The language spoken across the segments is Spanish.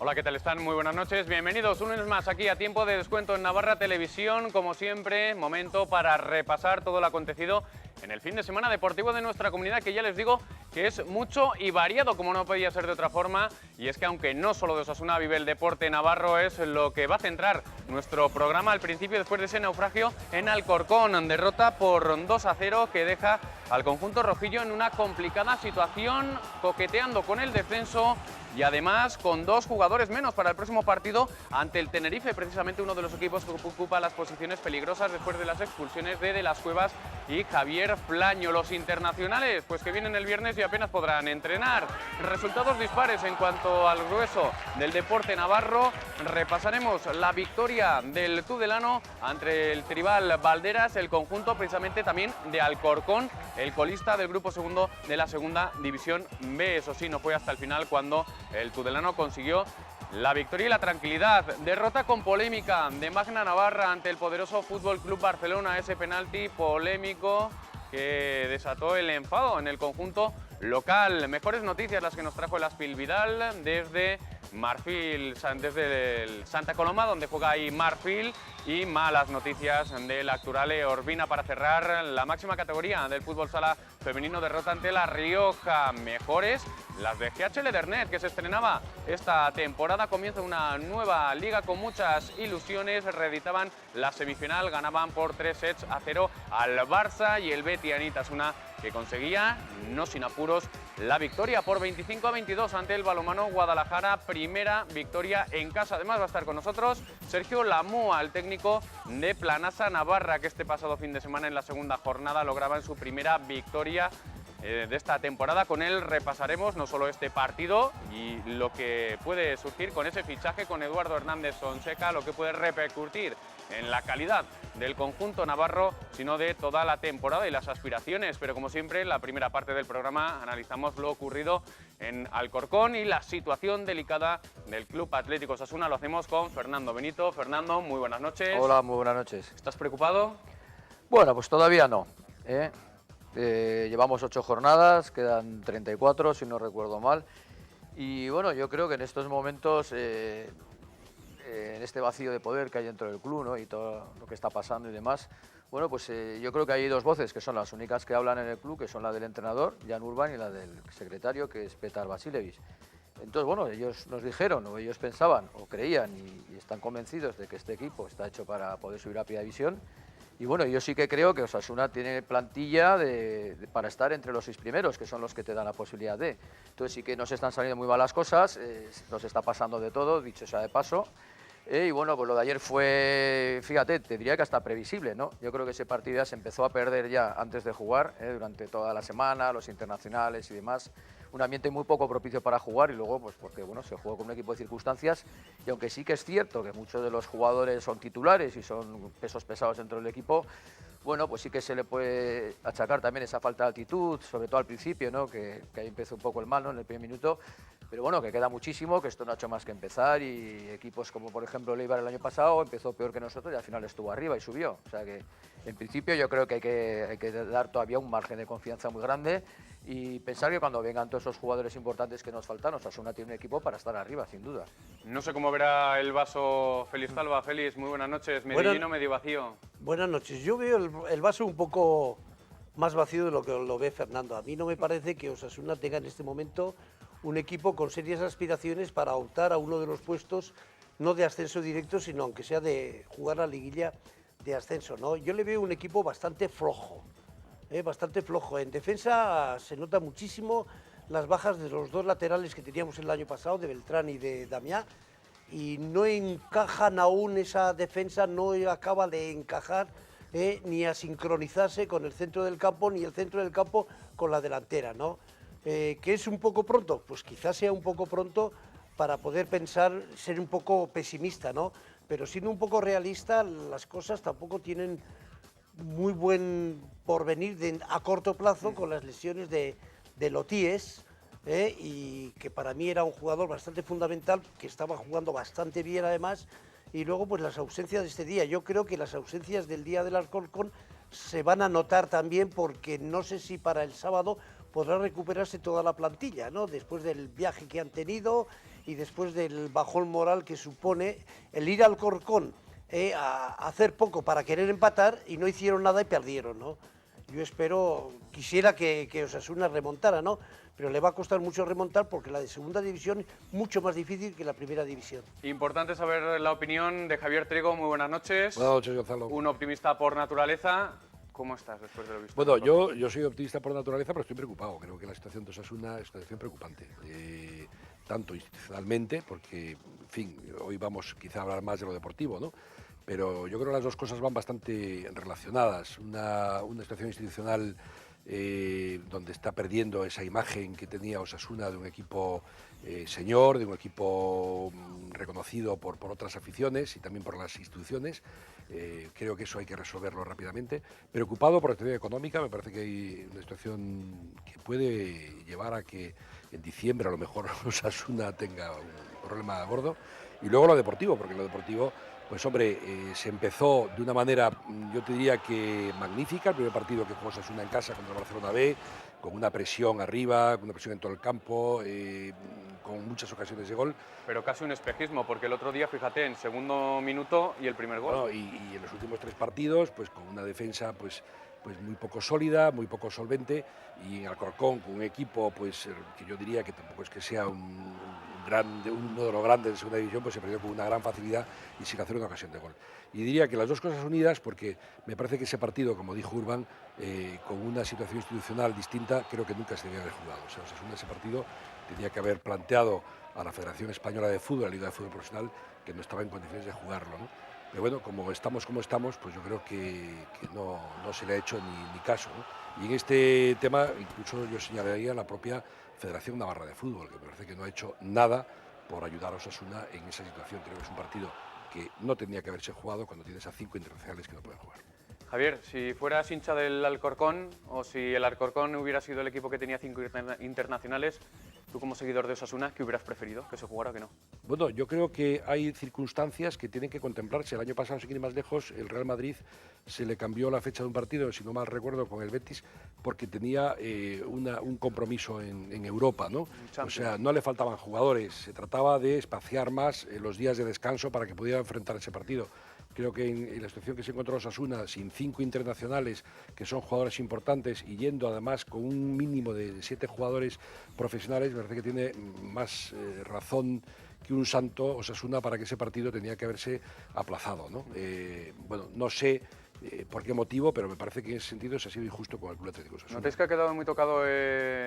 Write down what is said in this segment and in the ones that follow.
Hola, ¿qué tal están? Muy buenas noches. Bienvenidos un lunes más aquí a Tiempo de Descuento en Navarra Televisión. Como siempre, momento para repasar todo lo acontecido en el fin de semana deportivo de nuestra comunidad, que ya les digo que es mucho y variado, como no podía ser de otra forma. Y es que aunque no solo de Osasuna vive el deporte navarro, es lo que va a centrar nuestro programa al principio, después de ese naufragio en Alcorcón. Derrota por 2-0 que deja al conjunto rojillo en una complicada situación, coqueteando con el descenso y además con dos jugadores menos para el próximo partido ante el Tenerife, precisamente uno de los equipos que ocupa las posiciones peligrosas después de las expulsiones de las Cuevas y Javier Plaño. Los internacionales, pues que vienen el viernes y apenas podrán entrenar. Resultados dispares en cuanto al grueso del deporte navarro. Repasaremos la victoria del Tudelano ante el Tribal Valderas, el conjunto precisamente también de Alcorcón, el colista del grupo segundo de la segunda división B. Eso sí, no fue hasta el final cuando el Tudelano consiguió la victoria y la tranquilidad. Derrota con polémica de Magna Navarra ante el poderoso Fútbol Club Barcelona. Ese penalti polémico que desató el enfado en el conjunto local. Mejores noticias las que nos trajo el Aspil Vidal desde Marfil, desde el Santa Coloma, donde juega ahí Marfil, y malas noticias del Acturale Orbina para cerrar la máxima categoría del fútbol sala femenino. Derrota ante La Rioja. Mejores las de GH Ledernet, que se estrenaba esta temporada. Comienza una nueva liga con muchas ilusiones. Reeditaban la semifinal, ganaban por 3-0 al Barça, y el Beti Anitasuna, que conseguía, no sin apuros, la victoria por 25-22 ante el balonmano Guadalajara. Primera victoria en casa. Además va a estar con nosotros Sergio Lamúa, el técnico de Planasa Navarra, que este pasado fin de semana en la segunda jornada lograban su primera victoria de esta temporada. Con él repasaremos no solo este partido y lo que puede surgir con ese fichaje con Eduardo Hernández Fonseca, lo que puede repercutir en la calidad del conjunto navarro, sino de toda la temporada y las aspiraciones. Pero como siempre, en la primera parte del programa analizamos lo ocurrido en Alcorcón y la situación delicada del Club Atlético Osasuna. Lo hacemos con Fernando Benito. Fernando, muy buenas noches. Hola, muy buenas noches. ¿Estás preocupado? Bueno, pues todavía no. Llevamos 8 jornadas, quedan 34 si no recuerdo mal. Y bueno, yo creo que en estos momentos, en este vacío de poder que hay dentro del club, ¿no?, y todo lo que está pasando y demás, bueno, pues yo creo que hay dos voces que son las únicas que hablan en el club, que son la del entrenador, Jan Urban, y la del secretario, que es Petar Vasilevich. Entonces, bueno, ellos nos dijeron, o ellos pensaban, o creían, y están convencidos de que este equipo está hecho para poder subir a Primera División. Y bueno, yo sí que creo que Osasuna tiene plantilla para estar entre los 6 primeros, que son los que te dan la posibilidad de. Entonces sí que nos están saliendo muy mal las cosas, nos está pasando de todo, dicho sea de paso. Y bueno, pues lo de ayer fue, fíjate, te diría que hasta previsible, ¿no? Yo creo que ese partido ya se empezó a perder ya antes de jugar, durante toda la semana, los internacionales y demás. Un ambiente muy poco propicio para jugar, y luego, pues porque bueno, se jugó con un equipo de circunstancias, y aunque sí que es cierto que muchos de los jugadores son titulares y son pesos pesados dentro del equipo, bueno, pues sí que se le puede achacar también esa falta de actitud, sobre todo al principio, ¿no?, que ahí empezó un poco el mal, ¿no?, en el primer minuto. Pero bueno, que queda muchísimo, que esto no ha hecho más que empezar, y equipos como por ejemplo el Eibar el año pasado empezó peor que nosotros y al final estuvo arriba y subió. O sea que en principio yo creo que hay que dar todavía un margen de confianza muy grande y pensar que cuando vengan todos esos jugadores importantes que nos faltan, Osasuna tiene un equipo para estar arriba, sin duda. No sé cómo verá el vaso Félix Talva. Félix, muy buenas noches. ¿Medio lleno, medio vacío? Buenas noches. Yo veo el vaso un poco más vacío de lo que lo ve Fernando. A mí no me parece que Osasuna tenga en este momento un equipo con serias aspiraciones para optar a uno de los puestos, no de ascenso directo, sino aunque sea de jugar la liguilla de ascenso, ¿no? Yo le veo un equipo bastante flojo, bastante flojo. En defensa se nota muchísimo las bajas de los dos laterales que teníamos el año pasado, de Beltrán y de Damián, y no encajan aún esa defensa, no acaba de encajar ni a sincronizarse con el centro del campo, ni el centro del campo con la delantera, ¿no? ¿Que es un poco pronto? Pues quizás sea un poco pronto para poder pensar, ser un poco pesimista, ¿no? Pero siendo un poco realista, las cosas tampoco tienen muy buen porvenir a corto plazo, con las lesiones de Lotíes, y que para mí era un jugador bastante fundamental, que estaba jugando bastante bien además, y luego pues las ausencias de este día. Yo creo que las ausencias del día del Alcorcón se van a notar también, porque no sé si para el sábado podrá recuperarse toda la plantilla, ¿no?, después del viaje que han tenido y después del bajón moral que supone el ir al Corcón a hacer poco para querer empatar y no hicieron nada y perdieron, ¿no? Yo quisiera que Osasuna remontara, ¿no? Pero le va a costar mucho remontar porque la de segunda división es mucho más difícil que la primera división. Importante saber la opinión de Javier Trigo. Muy buenas noches. Buenas noches, Gonzalo. Un optimista por naturaleza. ¿Cómo estás después de lo visto? Bueno, yo soy optimista por naturaleza, pero estoy preocupado. Creo que la situación de Osasuna es una situación preocupante. Tanto institucionalmente, porque, en fin, hoy vamos quizá a hablar más de lo deportivo, ¿no? Pero yo creo que las dos cosas van bastante relacionadas. Una situación institucional donde está perdiendo esa imagen que tenía Osasuna de un equipo señor, de un equipo reconocido por otras aficiones y también por las instituciones. Creo que eso hay que resolverlo rápidamente. Preocupado por la situación económica, me parece que hay una situación que puede llevar a que en diciembre a lo mejor Osasuna tenga un problema gordo. Y luego lo deportivo, porque lo deportivo, pues hombre, se empezó de una manera, yo te diría que magnífica, el primer partido que jugó Osasuna en casa contra el Barcelona B, con una presión arriba, con una presión en todo el campo, con muchas ocasiones de gol. Pero casi un espejismo, porque el otro día, fíjate, en segundo minuto y el primer gol. Bueno, y en los últimos 3 partidos, pues con una defensa pues muy poco sólida, muy poco solvente, y en Alcorcón con un equipo pues que yo diría que tampoco es que sea uno de los grandes de segunda división, pues se perdió con una gran facilidad y sin hacer una ocasión de gol. Y diría que las dos cosas unidas, porque me parece que ese partido, como dijo Urban, con una situación institucional distinta, creo que nunca se debía haber jugado. O sea, ese partido tenía que haber planteado a la Federación Española de Fútbol, a la Liga de Fútbol Profesional, que no estaba en condiciones de jugarlo, ¿no? Pero bueno, como estamos, pues yo creo que no se le ha hecho ni caso, ¿no? Y en este tema, incluso yo señalaría a la propia Federación Navarra de Fútbol, que me parece que no ha hecho nada por ayudar a Osasuna en esa situación. Creo que es un partido que no tendría que haberse jugado cuando tienes a 5 internacionales que no pueden jugar. Javier, si fueras hincha del Alcorcón o si el Alcorcón hubiera sido el equipo que tenía 5 internacionales, tú como seguidor de Osasuna, ¿qué hubieras preferido? ¿Que se jugara o que no? Bueno, yo creo que hay circunstancias que tienen que contemplarse. El año pasado, sin ir más lejos, el Real Madrid se le cambió la fecha de un partido, si no mal recuerdo, con el Betis, porque tenía un compromiso en Europa, ¿no? O sea, no le faltaban jugadores, se trataba de espaciar más los días de descanso para que pudiera enfrentar ese partido. Creo que en la situación que se encontró Osasuna, sin 5 internacionales, que son jugadores importantes, y yendo además con un mínimo de 7 jugadores profesionales, me parece que tiene más razón que un santo Osasuna para que ese partido tenía que haberse aplazado, ¿no? Bueno, no sé por qué motivo, pero me parece que en ese sentido se ha sido injusto con el Club Atlético Osasuna. ¿Notáis que ha quedado muy tocado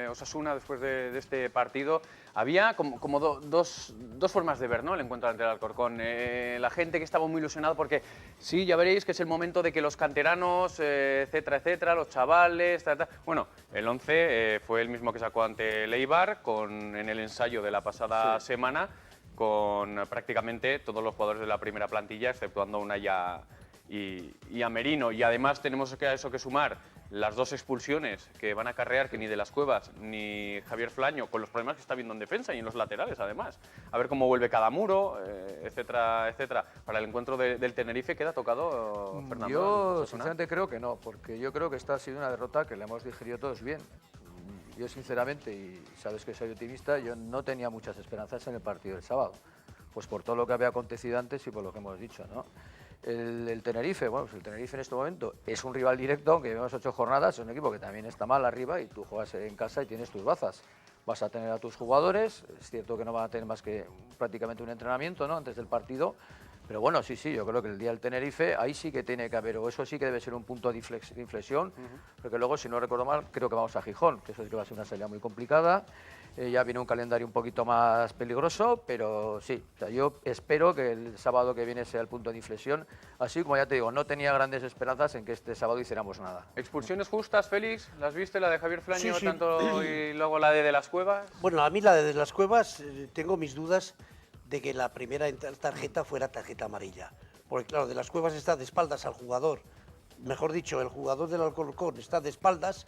Osasuna después de este partido? Había como dos formas de ver, ¿no?, el encuentro ante el Alcorcón. La gente que estaba muy ilusionada porque sí, ya veréis que es el momento de que los canteranos, etcétera, etcétera, los chavales, Bueno, el 11 fue el mismo que sacó ante el Eibar en el ensayo de la pasada semana, con prácticamente todos los jugadores de la primera plantilla, exceptuando Unai y a Merino. Y además tenemos a eso que sumar las 2 expulsiones que van a acarrear que ni de las Cuevas ni Javier Flaño, con los problemas que está viendo en defensa y en los laterales además. A ver cómo vuelve cada muro, etcétera, etcétera. Para el encuentro del Tenerife queda tocado, Fernando. Yo sinceramente creo que no, porque yo creo que esta ha sido una derrota que la hemos digerido todos bien. Yo sinceramente, y sabes que soy optimista, yo no tenía muchas esperanzas en el partido del sábado, pues por todo lo que había acontecido antes y por lo que hemos dicho, ¿no? El Tenerife, bueno, pues el Tenerife en este momento es un rival directo, aunque llevamos 8 jornadas, es un equipo que también está mal arriba y tú juegas en casa y tienes tus bazas. Vas a tener a tus jugadores, es cierto que no van a tener más que prácticamente un entrenamiento, ¿no?, antes del partido, pero bueno, sí, yo creo que el día del Tenerife, ahí sí que tiene que haber, o eso sí que debe ser un punto de inflexión, porque luego, si no recuerdo mal, creo que vamos a Gijón, que eso es que va a ser una salida muy complicada. Ya viene un calendario un poquito más peligroso, pero sí, o sea, yo espero que el sábado que viene sea el punto de inflexión. Así como ya te digo, no tenía grandes esperanzas en que este sábado hiciéramos nada. ¿Expulsiones justas, Félix? ¿Las viste? ¿La de Javier Flaño Sí. tanto y luego la de las Cuevas? Bueno, a mí la de las Cuevas tengo mis dudas de que la primera tarjeta fuera tarjeta amarilla. Porque claro, de las Cuevas está de espaldas al jugador. Mejor dicho, el jugador del Alcorcón está de espaldas,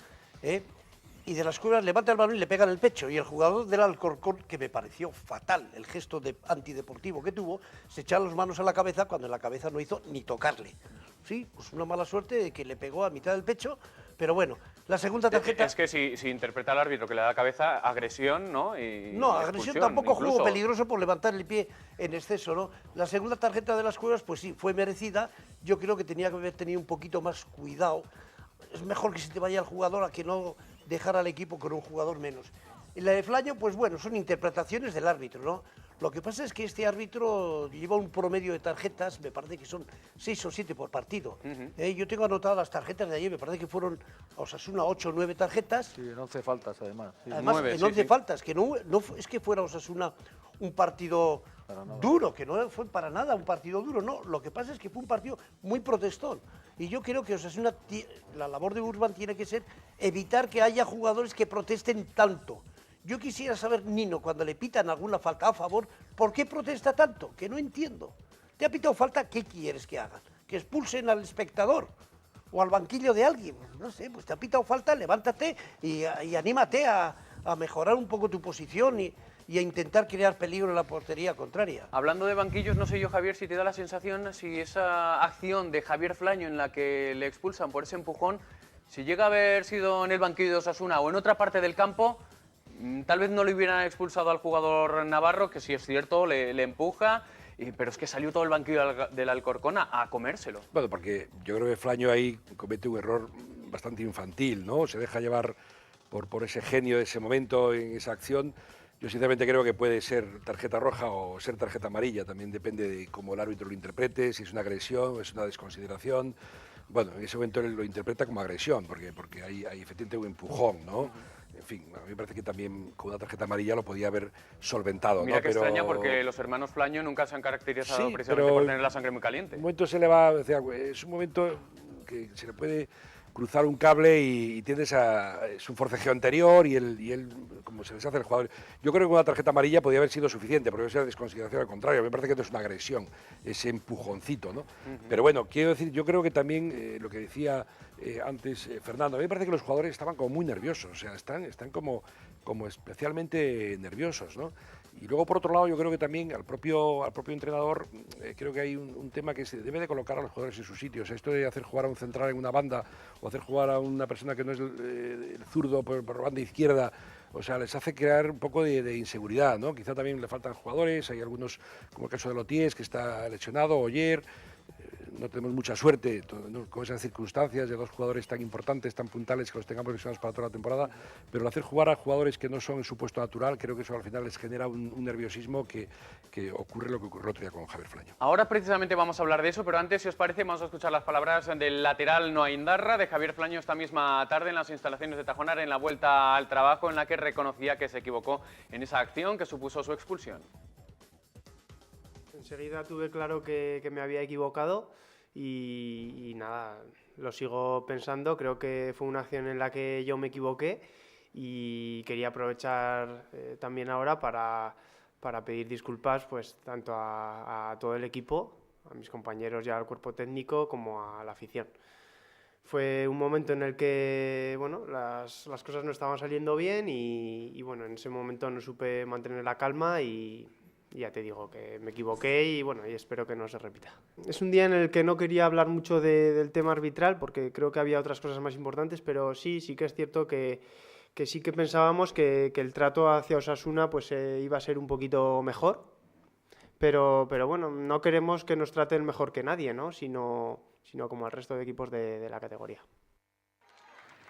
y de las Cuevas levanta el balón y le pega en el pecho. Y el jugador del Alcorcón, que me pareció fatal el gesto antideportivo que tuvo, se echó las manos a la cabeza cuando en la cabeza no hizo ni tocarle. Sí, pues una mala suerte de que le pegó a mitad del pecho, Pero bueno, la segunda tarjeta... Es que si interpreta al árbitro que le da cabeza, agresión, ¿no? No, agresión tampoco, incluso. juego peligroso por levantar el pie en exceso, ¿no? La segunda tarjeta de las Cuevas, pues sí, fue merecida. Yo creo que tenía que haber tenido un poquito más cuidado. Es mejor que se te vaya el jugador a que no dejar al equipo con un jugador menos. En la de Flaño, pues bueno, son interpretaciones del árbitro, ¿no? Lo que pasa es que este árbitro lleva un promedio de tarjetas, me parece que son 6 o 7 por partido. Yo tengo anotadas las tarjetas de ayer, me parece que fueron a Osasuna 8 o 9 tarjetas. Sí, en 11 faltas, además. Sí. Además, 9, en sí, 11 sí. faltas, que no es que fuera Osasuna un partido duro, que no fue para nada un partido duro, no. Lo que pasa es que fue un partido muy protestón. Y yo creo que Osasuna, la labor de Urban tiene que ser evitar que haya jugadores que protesten tanto. Yo quisiera saber, Nino, cuando le pitan alguna falta a favor, ¿por qué protesta tanto? Que no entiendo. ¿Te ha pitado falta? ¿Qué quieres que hagan? ¿Que expulsen al espectador? ¿O al banquillo de alguien? No sé, pues te ha pitado falta, levántate y anímate a mejorar un poco tu posición y a intentar crear peligro en la portería contraria. Hablando de banquillos, no sé yo, Javier, si te da la sensación, si esa acción de Javier Flaño en la que le expulsan por ese empujón, si llega a haber sido en el banquillo de Osasuna o en otra parte del campo, tal vez no le hubieran expulsado al jugador navarro, que sí es cierto, le empuja, pero es que salió todo el banquillo del Alcorcón a comérselo. Bueno, porque yo creo que Flaño ahí comete un error bastante infantil, ¿no? Se deja llevar por ese genio de ese momento, en esa acción. Yo sinceramente creo que puede ser tarjeta roja o ser tarjeta amarilla, también depende de cómo el árbitro lo interprete, si es una agresión o es una desconsideración. Bueno, en ese momento él lo interpreta como agresión, porque hay efectivamente un empujón, ¿no? En fin, a mí me parece que también con una tarjeta amarilla lo podía haber solventado. Mira ¿no? que extraña, porque los hermanos Flaño nunca se han caracterizado Sí, precisamente pero por tener la sangre muy caliente. Un momento se le va, o sea, es un momento que se le puede cruzar un cable y tiendes a... Es un forcejeo anterior y él, como se deshace el jugador... Yo creo que una tarjeta amarilla podía haber sido suficiente, porque esa desconsideración al contrario. Me parece que esto es una agresión, ese empujoncito, ¿no? Pero bueno, quiero decir, yo creo que también lo que decía antes Fernando, a mí me parece que los jugadores estaban como muy nerviosos, o sea, están como especialmente nerviosos, ¿no? Y luego, por otro lado, yo creo que también al propio entrenador, creo que hay un tema que se debe de colocar a los jugadores en sus sitios. Esto de hacer jugar a un central en una banda o hacer jugar a una persona que no es el zurdo por banda izquierda, o sea, les hace crear un poco de inseguridad, ¿no? Quizá también le faltan jugadores, hay algunos, como el caso de Loties, que está lesionado, Oyer. No tenemos mucha suerte con esas circunstancias de dos jugadores tan importantes, tan puntales, que los tengamos lesionados para toda la temporada, pero el hacer jugar a jugadores que no son en su puesto natural, creo que eso al final les genera un nerviosismo que ocurre lo que ocurrió el otro día con Javier Flaño. Ahora precisamente vamos a hablar de eso, pero antes, si os parece, vamos a escuchar las palabras del lateral Noa Indarra, de Javier Flaño, esta misma tarde en las instalaciones de Tajonar, en la vuelta al trabajo, en la que reconocía que se equivocó en esa acción que supuso su expulsión. Enseguida tuve claro que me había equivocado y nada, lo sigo pensando. Creo que fue una acción en la que yo me equivoqué y quería aprovechar también ahora para pedir disculpas, pues tanto a todo el equipo, a mis compañeros y al cuerpo técnico, como a la afición. Fue un momento en el que bueno, las cosas no estaban saliendo bien y bueno, en ese momento no supe mantener la calma y ya te digo que me equivoqué y bueno, y espero que no se repita. Es un día en el que no quería hablar mucho del tema arbitral porque creo que había otras cosas más importantes, pero sí que es cierto que sí que pensábamos que el trato hacia Osasuna pues iba a ser un poquito mejor, pero bueno, no queremos que nos traten mejor que nadie, ¿no? sino como al resto de equipos de la categoría.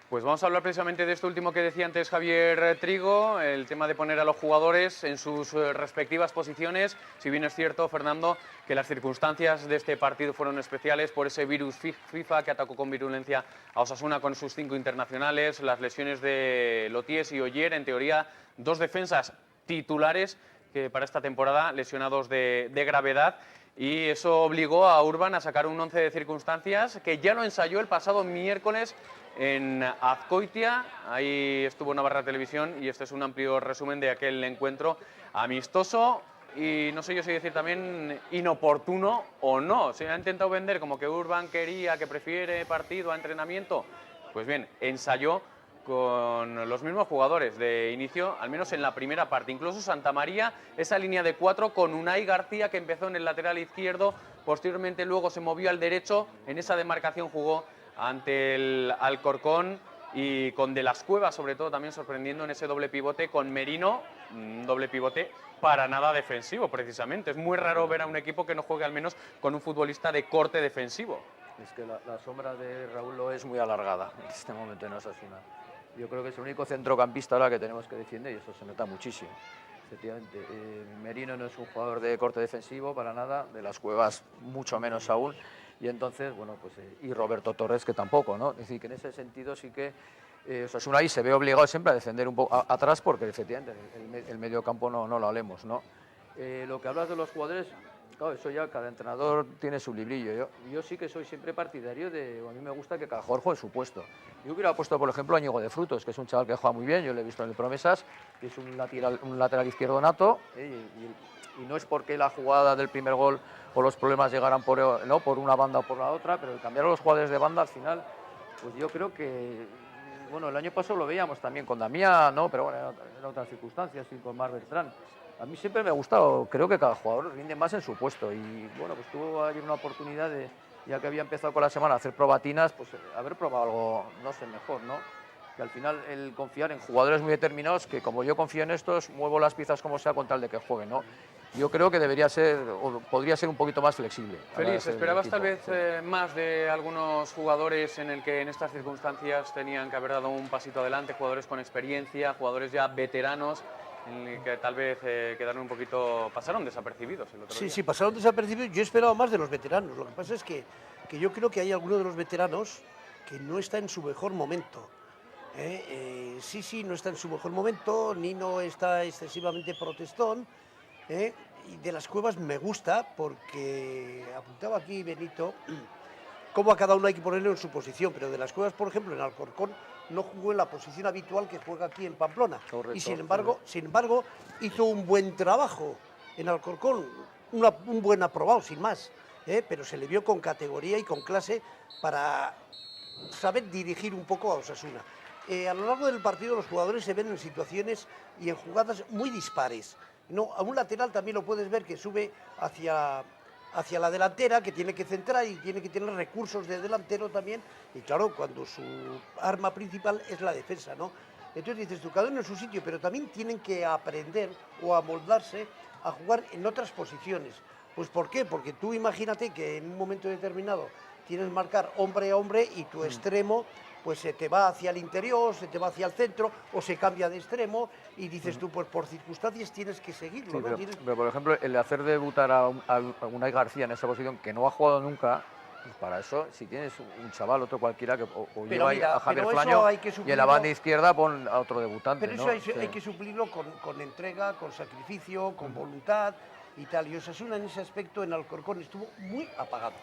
Pues vamos a hablar precisamente de esto último que decía antes Javier Trigo, el tema de poner a los jugadores en sus respectivas posiciones. Si bien es cierto, Fernando, que las circunstancias de este partido fueron especiales por ese virus FIFA que atacó con virulencia a Osasuna con sus 5 internacionales, las lesiones de Loties y Oyer, en teoría 2 defensas titulares que para esta temporada lesionados de gravedad. Y eso obligó a Urban a sacar un 11 de circunstancias que ya lo ensayó el pasado miércoles en Azcoitia. Ahí estuvo Navarra Televisión y este es un amplio resumen de aquel encuentro amistoso y no sé yo si decir también inoportuno o no. Se ha intentado vender como que Urban quería, que prefiere partido a entrenamiento. Pues bien, ensayó con los mismos jugadores de inicio, al menos en la primera parte. Incluso Santamaría, esa línea de 4 con Unai García, que empezó en el lateral izquierdo, posteriormente luego se movió al derecho, en esa demarcación jugó ante el Alcorcón y con De las Cuevas, sobre todo, también sorprendiendo en ese doble pivote con Merino, un doble pivote para nada defensivo, precisamente. Es muy raro ver a un equipo que no juegue al menos con un futbolista de corte defensivo. Es que la sombra de Raúl Loé es muy alargada en este momento en Osasuna. Yo creo que es el único centrocampista ahora que tenemos que defiender y eso se nota muchísimo. Efectivamente, Merino no es un jugador de corte defensivo para nada, De las Cuevas mucho menos aún. Y entonces, bueno, pues, y Roberto Torres que tampoco, ¿no? Es decir, que en ese sentido sí que Osasuna ahí se ve obligado siempre a defender un poco atrás porque efectivamente el medio campo no lo hablemos, ¿no? Lo que hablas de los jugadores, claro, eso ya cada entrenador tiene su librillo. Yo sí que soy siempre partidario de, a mí me gusta que cada jugador juegue su puesto. Yo hubiera puesto, por ejemplo, a Íñigo de Frutos, que es un chaval que juega muy bien, yo lo he visto en el Promesas, que es un lateral izquierdo nato, y no es porque la jugada del primer gol o los problemas llegaran por una banda o por la otra, pero el cambiar a los jugadores de banda al final, pues yo creo que, bueno, el año pasado lo veíamos también con Damián, ¿no? Pero bueno, en otras circunstancias, y con Marc Bertrand. A mí siempre me ha gustado, creo que cada jugador rinde más en su puesto y bueno, pues tuvo ayer una oportunidad de, ya que había empezado con la semana a hacer probatinas, pues haber probado algo, no sé, mejor, ¿no? Que al final el confiar en jugadores muy determinados, que como yo confío en estos, muevo las piezas como sea con tal de que jueguen, ¿no? Yo creo que debería ser, o podría ser un poquito más flexible. Félix, ¿esperabas tal vez más de algunos jugadores en el que en estas circunstancias tenían que haber dado un pasito adelante, jugadores con experiencia, jugadores ya veteranos, en el que tal vez quedaron un poquito, pasaron desapercibidos el otro día? Sí, pasaron desapercibidos. Yo esperaba más de los veteranos. Lo que pasa es que yo creo que hay algunos de los veteranos que no está en su mejor momento. Sí, no está en su mejor momento. Nino está excesivamente protestón. Y De las Cuevas me gusta porque apuntaba aquí Benito cómo a cada uno hay que ponerlo en su posición, pero De las Cuevas, por ejemplo, en Alcorcón no jugó en la posición habitual que juega aquí en Pamplona. Correcto, y sin embargo hizo un buen trabajo en Alcorcón, un buen aprobado, sin más, pero se le vio con categoría y con clase para saber dirigir un poco a Osasuna. A lo largo del partido los jugadores se ven en situaciones y en jugadas muy dispares. No, a un lateral también lo puedes ver que sube hacia la delantera, que tiene que centrar y tiene que tener recursos de delantero también. Y claro, cuando su arma principal es la defensa, ¿no? Entonces dices tú, cada uno en su sitio, pero también tienen que aprender o amoldarse a jugar en otras posiciones. Pues ¿por qué? Porque tú imagínate que en un momento determinado tienes que marcar hombre a hombre y tu extremo pues se te va hacia el interior, se te va hacia el centro o se cambia de extremo y dices tú, pues por circunstancias tienes que seguirlo. Sí, ¿no? pero por ejemplo, el hacer debutar a Unai García en esa posición que no ha jugado nunca, pues para eso, si tienes un chaval, otro cualquiera, o lleva mira, a Javier pero Flaño hay que y en la banda izquierda pon a otro debutante. Pero ¿no? eso hay que suplirlo con entrega, con sacrificio, con voluntad y tal. Y Osasuna en ese aspecto en Alcorcón estuvo muy apagado.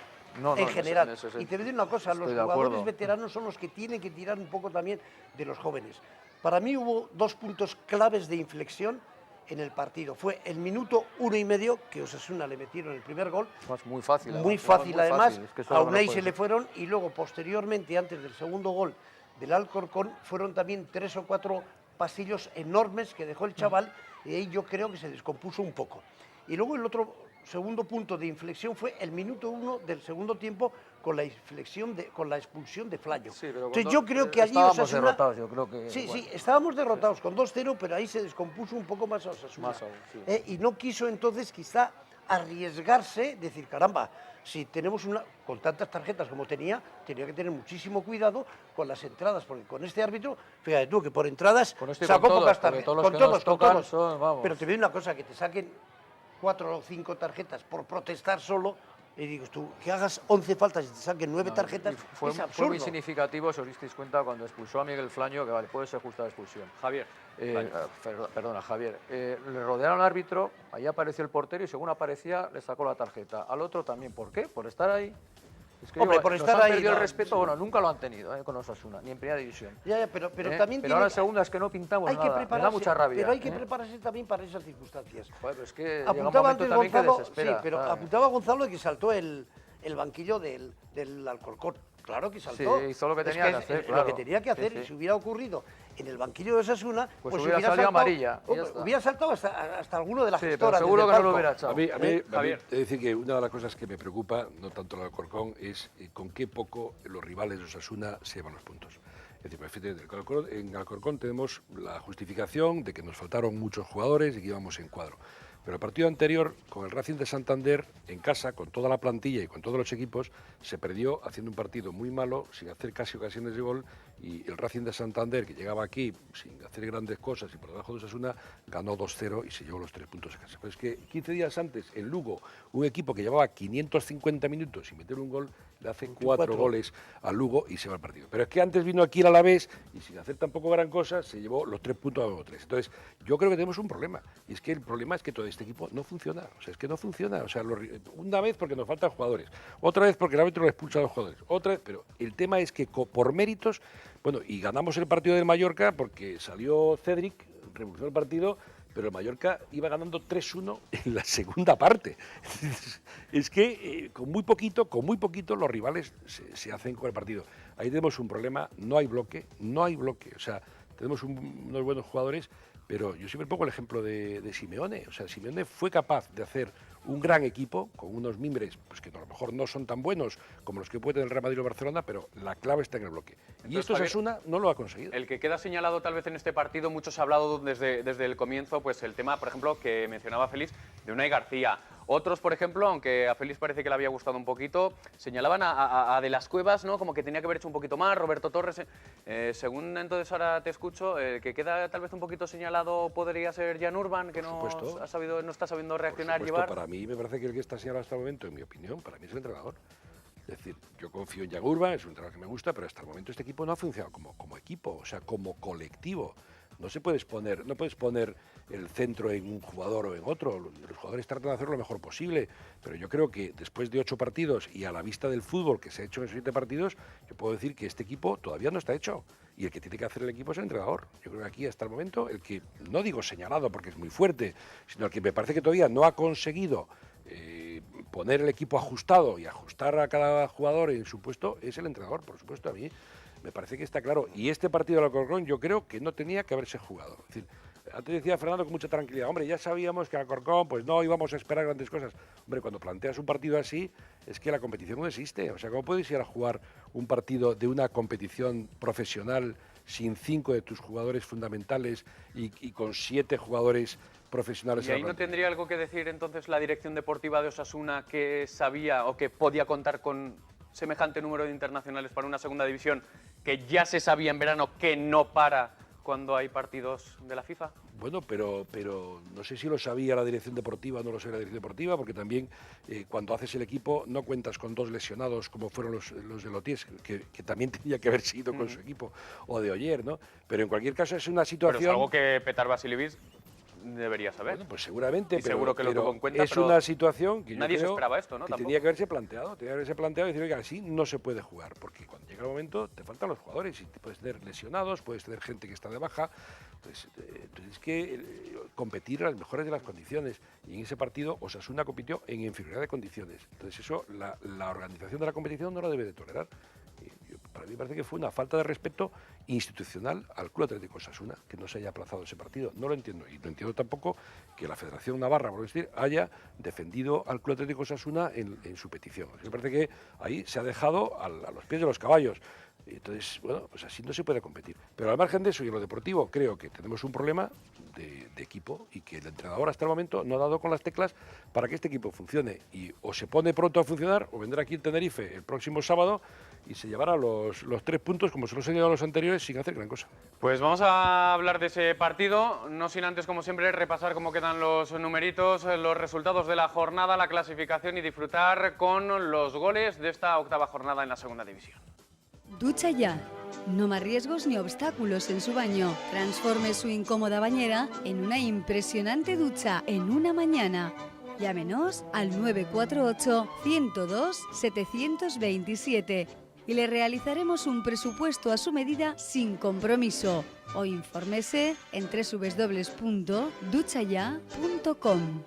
En general. Y te voy a decir una cosa, los jugadores veteranos son los que tienen que tirar un poco también de los jóvenes. Para mí hubo dos puntos claves de inflexión en el partido. Fue el minuto 1,5 que Osasuna le metieron el primer gol. Muy fácil. Muy fácil además. A Unai se le fueron y luego posteriormente, antes del segundo gol del Alcorcón, fueron también 3 o 4 pasillos enormes que dejó el chaval y ahí yo creo que se descompuso un poco. Y luego el otro segundo punto de inflexión fue el minuto 1 del segundo tiempo con la expulsión de Flaño. Sí, pero entonces yo creo que allí estábamos derrotados, yo creo que... Sí, estábamos derrotados con 2-0, pero ahí se descompuso un poco más a Osasuna. Más aún, sí. Y no quiso entonces quizá arriesgarse, decir, caramba, si tenemos con tantas tarjetas como tenía que tener muchísimo cuidado con las entradas, porque con este árbitro, fíjate tú, que por entradas sacó pocas tarjetas. Con todos. Pero te veo una cosa, que te saquen 4 o 5 tarjetas por protestar solo, y digo tú, que hagas 11 faltas y te saquen 9 tarjetas, fue es absurdo. Fue muy significativo, si os disteis cuenta, cuando expulsó a Miguel Flaño, que vale, puede ser justa la expulsión. Javier. Perdona, Javier. Le rodearon al árbitro, ahí apareció el portero y según aparecía le sacó la tarjeta. Al otro también, ¿por qué? Por estar ahí. Es que hombre, por estar ahí. Perdido el respeto, bueno, nunca lo han tenido con Osasuna, ni en primera división. Pero también pero ahora en segunda es que no pintamos nada, me da mucha rabia. Pero hay que prepararse también para esas circunstancias. Joder, pero es que apuntaba antes Gonzalo, apuntaba Gonzalo de que saltó el banquillo del Alcorcón. Claro que saltó. Sí, hizo lo que tenía que hacer. Lo que tenía que hacer, y si hubiera ocurrido en el banquillo de Osasuna, Pues hubiera salido amarilla, y ya está. hubiera saltado hasta alguno de las Sí, gestoras. pero seguro desde que el no lo palco. hubiera echado. A mí, Javier. he de decir que una de las cosas que me preocupa, no tanto el Alcorcón, es con qué poco los rivales de Osasuna se llevan los puntos. Es decir, en Alcorcón tenemos la justificación de que nos faltaron muchos jugadores y que íbamos en cuadro. Pero el partido anterior, con el Racing de Santander, en casa, con toda la plantilla y con todos los equipos, se perdió haciendo un partido muy malo, sin hacer casi ocasiones de gol, y el Racing de Santander, que llegaba aquí sin hacer grandes cosas y por debajo de Osasuna, ganó 2-0 y se llevó los 3 puntos a casa. Pero es que 15 días antes, en Lugo, un equipo que llevaba 550 minutos sin meter un gol, le hace 4 goles al Lugo y se va al partido. Pero es que antes vino aquí el Alavés y sin hacer tampoco gran cosa, se llevó los 3 puntos a los 3. Entonces, yo creo que tenemos un problema, y es que el problema es que todo este equipo no funciona, o sea, es que no funciona, o sea, una vez porque nos faltan jugadores, otra vez porque el árbitro le expulsa a los jugadores, otra vez, pero el tema es que por méritos, bueno, y ganamos el partido del Mallorca porque salió Cedric, revolucionó el partido, pero el Mallorca iba ganando 3-1 en la segunda parte. Es que con muy poquito los rivales se hacen con el partido. Ahí tenemos un problema, no hay bloque, o sea, tenemos unos buenos jugadores, pero yo siempre pongo el ejemplo de Simeone. O sea, Simeone fue capaz de hacer un gran equipo con unos mimbres pues que a lo mejor no son tan buenos como los que puede tener el Real Madrid o Barcelona, pero la clave está en el bloque. Entonces, y esto Osasuna no lo ha conseguido. El que queda señalado tal vez en este partido, muchos ha hablado desde el comienzo, pues el tema, por ejemplo, que mencionaba Félix, de Unai García. Otros, por ejemplo, aunque a Félix parece que le había gustado un poquito, señalaban a De las Cuevas, ¿no? Como que tenía que haber hecho un poquito más, Roberto Torres. Según entonces ahora te escucho, el que queda tal vez un poquito señalado podría ser Jan Urban, que no está sabiendo reaccionar, Por supuesto, llevar. para mí me parece que el que está señalado hasta el momento, en mi opinión, para mí es el entrenador. Es decir, yo confío en Jan Urban, es un entrenador que me gusta, pero hasta el momento este equipo no ha funcionado como equipo, o sea, como colectivo. No puedes poner el centro en un jugador o en otro. Los jugadores tratan de hacerlo lo mejor posible, pero yo creo que después de 8 partidos y a la vista del fútbol que se ha hecho en esos 7 partidos, yo puedo decir que este equipo todavía no está hecho. Y el que tiene que hacer el equipo es el entrenador. Yo creo que aquí hasta el momento, el que, no digo señalado porque es muy fuerte, sino el que me parece que todavía no ha conseguido poner el equipo ajustado y ajustar a cada jugador en su puesto, es el entrenador, por supuesto. A mí me parece que está claro. Y este partido del Alcorcón yo creo que no tenía que haberse jugado. Es decir, antes decía Fernando con mucha tranquilidad, hombre, ya sabíamos que al Alcorcón pues no íbamos a esperar grandes cosas. Hombre, cuando planteas un partido así, es que la competición no existe. O sea, ¿cómo puedes ir a jugar un partido de una competición profesional sin 5 de tus jugadores fundamentales y con 7 jugadores profesionales? ¿Y ahí no tendría algo que decir entonces la dirección deportiva de Osasuna, que sabía o que podía contar con semejante número de internacionales para una segunda división, que ya se sabía en verano que no para cuando hay partidos de la FIFA? Bueno, pero no sé si lo sabía la dirección deportiva o no lo sabía la dirección deportiva, porque también cuando haces el equipo no cuentas con 2 lesionados como fueron los de Loties, que también tenía que haber sido con su equipo, o de Oyer, ¿no? Pero en cualquier caso es una situación... Pero es algo que Petar Vasiljevic debería saber. Bueno, pues seguramente, y seguro que lo tuvo en cuenta, es una situación que nadie yo se creo esperaba esto, ¿no? que tenía que haberse planteado y decir, oiga, así no se puede jugar, porque cuando llega el momento te faltan los jugadores y te puedes tener lesionados, puedes tener gente que está de baja, entonces es que competir a las mejores de las condiciones, y en ese partido Osasuna compitió en inferioridad de condiciones, entonces eso la organización de la competición no lo debe de tolerar. Para mí me parece que fue una falta de respeto institucional al Club Atlético Osasuna que no se haya aplazado ese partido. No lo entiendo. Y no entiendo tampoco que la Federación Navarra, por decir, haya defendido al Club Atlético Osasuna en su petición. Me parece que ahí se ha dejado a los pies de los caballos. Entonces, bueno, pues así no se puede competir. Pero al margen de eso y en lo deportivo, creo que tenemos un problema de equipo y que el entrenador hasta el momento no ha dado con las teclas para que este equipo funcione. Y o se pone pronto a funcionar o vendrá aquí en Tenerife el próximo sábado y se llevará los 3 puntos como se los han llevado los anteriores sin hacer gran cosa. Pues vamos a hablar de ese partido, no sin antes, como siempre, repasar cómo quedan los numeritos, los resultados de la jornada, la clasificación y disfrutar con los goles de esta 8ª jornada en la segunda división. Ducha ya. No más riesgos ni obstáculos en su baño. Transforme su incómoda bañera en una impresionante ducha en una mañana. Llámenos al 948-102-727 y le realizaremos un presupuesto a su medida sin compromiso. O infórmese en www.duchaya.com.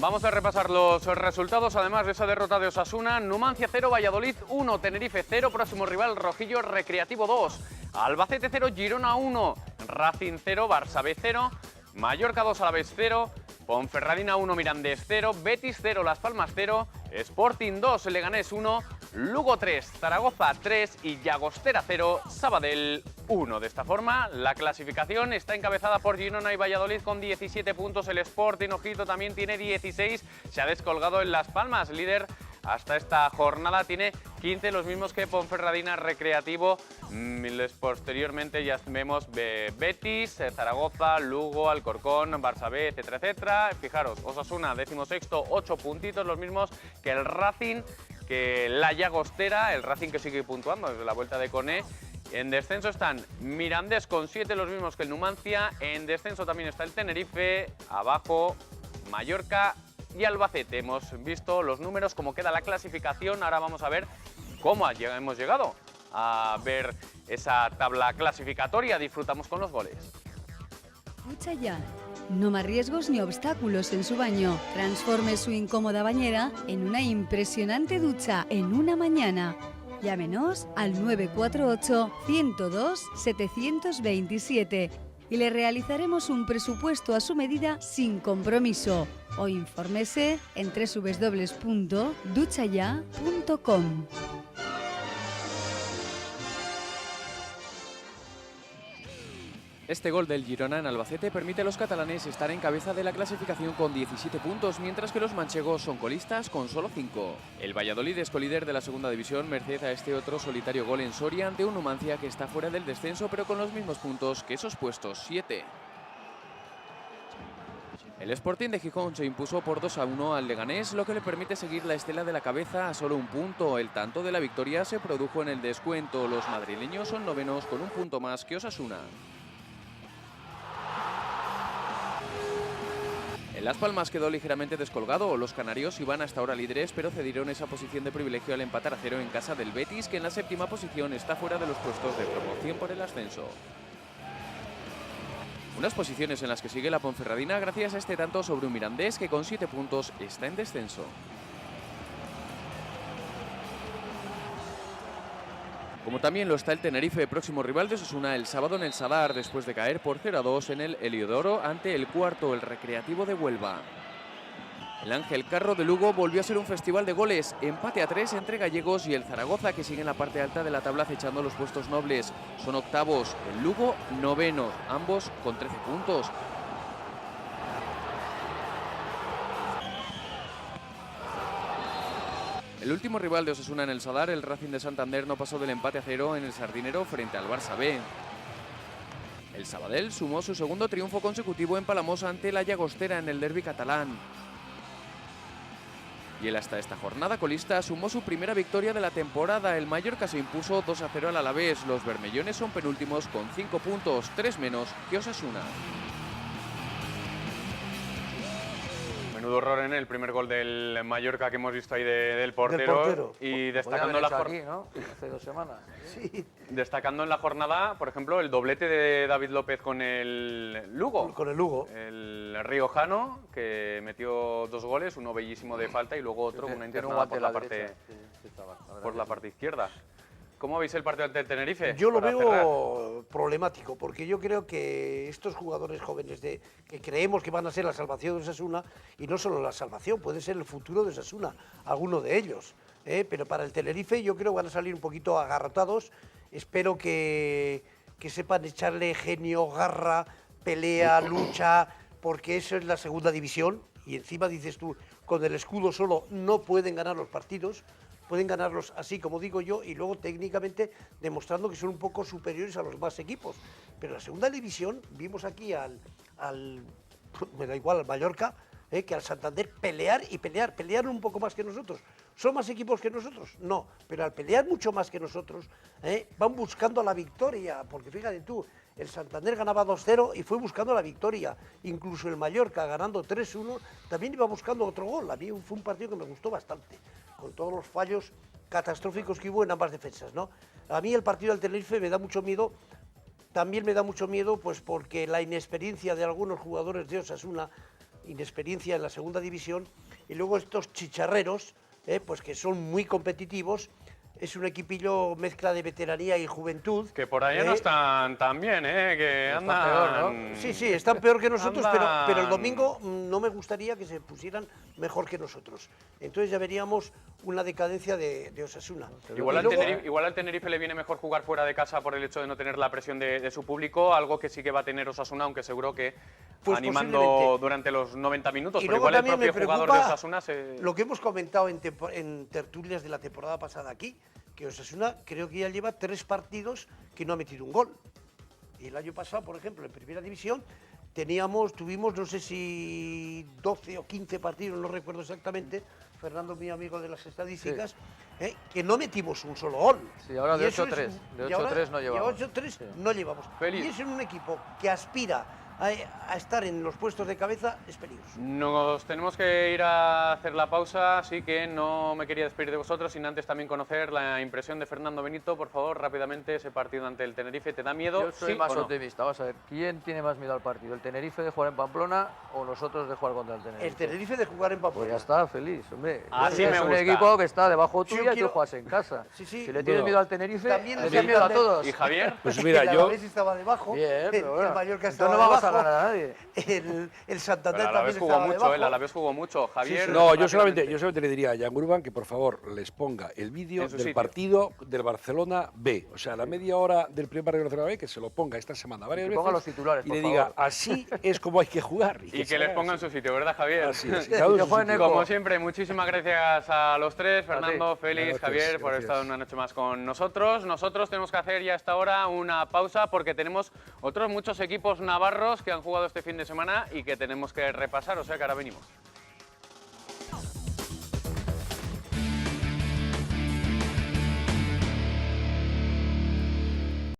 Vamos a repasar los resultados, además de esa derrota de Osasuna. Numancia 0, Valladolid 1, Tenerife 0, próximo rival Rojillo Recreativo 2, Albacete 0, Girona 1, Racing 0, Barça B 0, Mallorca 2, Alavés 0, Ponferradina 1, Mirandés 0, Betis 0, Las Palmas 0, Sporting 2, Leganés 1, Lugo 3, Zaragoza 3 y Llagostera 0, Sabadell 1. De esta forma, la clasificación está encabezada por Girona y Valladolid con 17 puntos. El Sporting, ojito, también tiene 16. Se ha descolgado en Las Palmas, líder hasta esta jornada, tiene 15, los mismos que Ponferradina Recreativo. Posteriormente ya vemos Betis, Zaragoza, Lugo, Alcorcón, Barça B, etcétera, etcétera. Fijaros, Osasuna, 16º, 8 puntitos, los mismos que el Racing, que la Llagostera, el Racing que sigue puntuando desde la vuelta de Coné. En descenso están Mirandés con 7, los mismos que el Numancia. En descenso también está el Tenerife, abajo Mallorca y Albacete. Hemos visto los números, cómo queda la clasificación. Ahora vamos a ver cómo hemos llegado a ver esa tabla clasificatoria. Disfrutamos con los goles. Ducha ya. No más riesgos ni obstáculos en su baño. Transforme su incómoda bañera en una impresionante ducha en una mañana. Llámenos al 948-102-727 y le realizaremos un presupuesto a su medida sin compromiso. O infórmese en www.duchaya.com. Este gol del Girona en Albacete permite a los catalanes estar en cabeza de la clasificación con 17 puntos, mientras que los manchegos son colistas con solo 5. El Valladolid es colíder de la segunda división merced a este otro solitario gol en Soria ante un Numancia que está fuera del descenso pero con los mismos puntos que esos puestos 7. El Sporting de Gijón se impuso por 2-1 al Leganés, lo que le permite seguir la estela de la cabeza a solo un punto. El tanto de la victoria se produjo en el descuento. Los madrileños son novenos con un punto más que Osasuna. En Las Palmas quedó ligeramente descolgado. Los canarios iban hasta ahora líderes, pero cedieron esa posición de privilegio al empatar a 0 en casa del Betis, que en la séptima posición está fuera de los puestos de promoción por el ascenso. Unas posiciones en las que sigue la Ponferradina gracias a este tanto sobre un Mirandés que con 7 puntos está en descenso. Como también lo está el Tenerife, próximo rival de Osasuna, el sábado en el Sadar, después de caer por 0-2 en el Heliodoro ante el cuarto, el Recreativo de Huelva. El Ángel Carro de Lugo volvió a ser un festival de goles, empate a 3 entre gallegos y el Zaragoza, que sigue en la parte alta de la tabla acechando los puestos nobles. Son octavos, el Lugo noveno, ambos con 13 puntos. El último rival de Osasuna en el Sadar, el Racing de Santander, no pasó del empate a 0 en el Sardinero frente al Barça B. El Sabadell sumó su segundo triunfo consecutivo en Palamós ante la Llagostera en el derbi catalán. Y el hasta esta jornada colista sumó su primera victoria de la temporada. El Mallorca se impuso 2-0 al Alavés. Los bermellones son penúltimos con 5 puntos, 3 menos que Osasuna. Menudo error en el primer gol del Mallorca que hemos visto ahí del portero. Y destacando la aquí, ¿no? Hace 2 semanas. Sí. Destacando en la jornada, por ejemplo, el doblete de David López con el Lugo. Con el Lugo. El riojano, que metió 2 goles, uno bellísimo de falta y luego otro con una internada por la parte izquierda. ¿Cómo veis el partido ante el Tenerife? Yo lo veo problemático, porque yo creo que estos jugadores jóvenes que creemos que van a ser la salvación de Osasuna, y no solo la salvación, puede ser el futuro de Osasuna, alguno de ellos. Pero para el Tenerife yo creo que van a salir un poquito agarrotados. Espero que sepan echarle genio, garra, pelea, lucha, porque eso es la segunda división. Y encima dices tú, con el escudo solo no pueden ganar los partidos. Pueden ganarlos así, como digo yo, y luego técnicamente demostrando que son un poco superiores a los demás equipos. Pero en la segunda división vimos aquí me da igual, al Mallorca, que al Santander pelear un poco más que nosotros. ¿Son más equipos que nosotros? No, pero al pelear mucho más que nosotros, van buscando la victoria, porque fíjate tú, el Santander ganaba 2-0 y fue buscando la victoria. Incluso el Mallorca, ganando 3-1, también iba buscando otro gol. A mí fue un partido que me gustó bastante, con todos los fallos catastróficos que hubo en ambas defensas, ¿no? A mí el partido del Tenerife me da mucho miedo. También me da mucho miedo, pues porque la inexperiencia de algunos jugadores de Osasuna inexperiencia en la segunda división, y luego estos chicharreros, pues que son muy competitivos. Es un equipillo mezcla de veteranía y juventud. Que por allá no están tan bien, que Están andan... peor, ¿no? Sí, sí, están peor que nosotros, pero el Andan- domingo no me gustaría que se pusieran mejor que nosotros. Entonces ya veríamos una decadencia de Osasuna. Igual Y al, luego- Tenerife, igual al Tenerife le viene mejor jugar fuera de casa por el hecho de no tener la presión de su público, algo que sí que va a tener Osasuna, aunque seguro que Pues animando posiblemente. durante los 90 minutos, Y pero luego igual el también me propio jugador de preocupa Osasuna se... lo que hemos comentado en tertulias de la temporada pasada aquí, que Osasuna creo que ya lleva 3 partidos que no ha metido un gol. Y el año pasado, por ejemplo, en Primera División, tuvimos no sé si 12 o 15 partidos, no recuerdo exactamente, Fernando, mi amigo de las estadísticas, que no metimos un solo gol. Sí, ahora Y de eso 8-3, es- de y ahora 8-3 no llevamos. De 8-3 Sí. no llevamos. Feliz. Y es en un equipo que aspira a estar en los puestos de cabeza, es peligroso. Nos tenemos que ir a hacer la pausa, así que no me quería despedir de vosotros sin antes también conocer la impresión de Fernando Benito. Por favor, rápidamente, ese partido ante el Tenerife, ¿te da miedo? Yo soy ¿Sí más o no? optimista. Vamos a ver, ¿quién tiene más miedo al partido? ¿El Tenerife de jugar en Pamplona o nosotros de jugar contra el Tenerife? El Tenerife de jugar en Pues Pamplona. ya está, feliz, hombre. Así es me un gusta. equipo que está debajo Sí, yo tuya y quiero- tú juegas en casa. Sí, sí. Si le tienes Bueno, miedo al Tenerife, también le nos tienes miedo a encanta- todos. ¿Y Javier? Pues mira, el yo... Alavés estaba debajo, Bien, pero bueno. el Mallorca Entonces estaba no vamos a debajo, ganar a nadie. el Santander Pero el Alavés también jugó estaba mucho, debajo. el Alavés jugó mucho. Javier... sí. No, rápidamente. yo solamente le diría a Jan Urban que por favor les ponga el vídeo En su del sitio. partido del Barcelona B. O sea, la media hora del primer partido del Barcelona B, que se lo ponga esta semana varias Que veces. ponga los titulares, y por le diga, favor. así es como hay que jugar. Y que se les haga ponga en así. su sitio, ¿verdad, Javier? Así es, Sí, cada uno en que su jueguen sitio. Eco. Como siempre, muchísimas gracias a los tres, Fernando, ti. Félix, Gracias, Javier, por gracias. estar una noche más con nosotros. Nosotros tenemos que hacer ya hasta ahora una pausa porque tenemos otros muchos equipos navarros que han jugado este fin de semana y que tenemos que repasar, o sea que ahora venimos.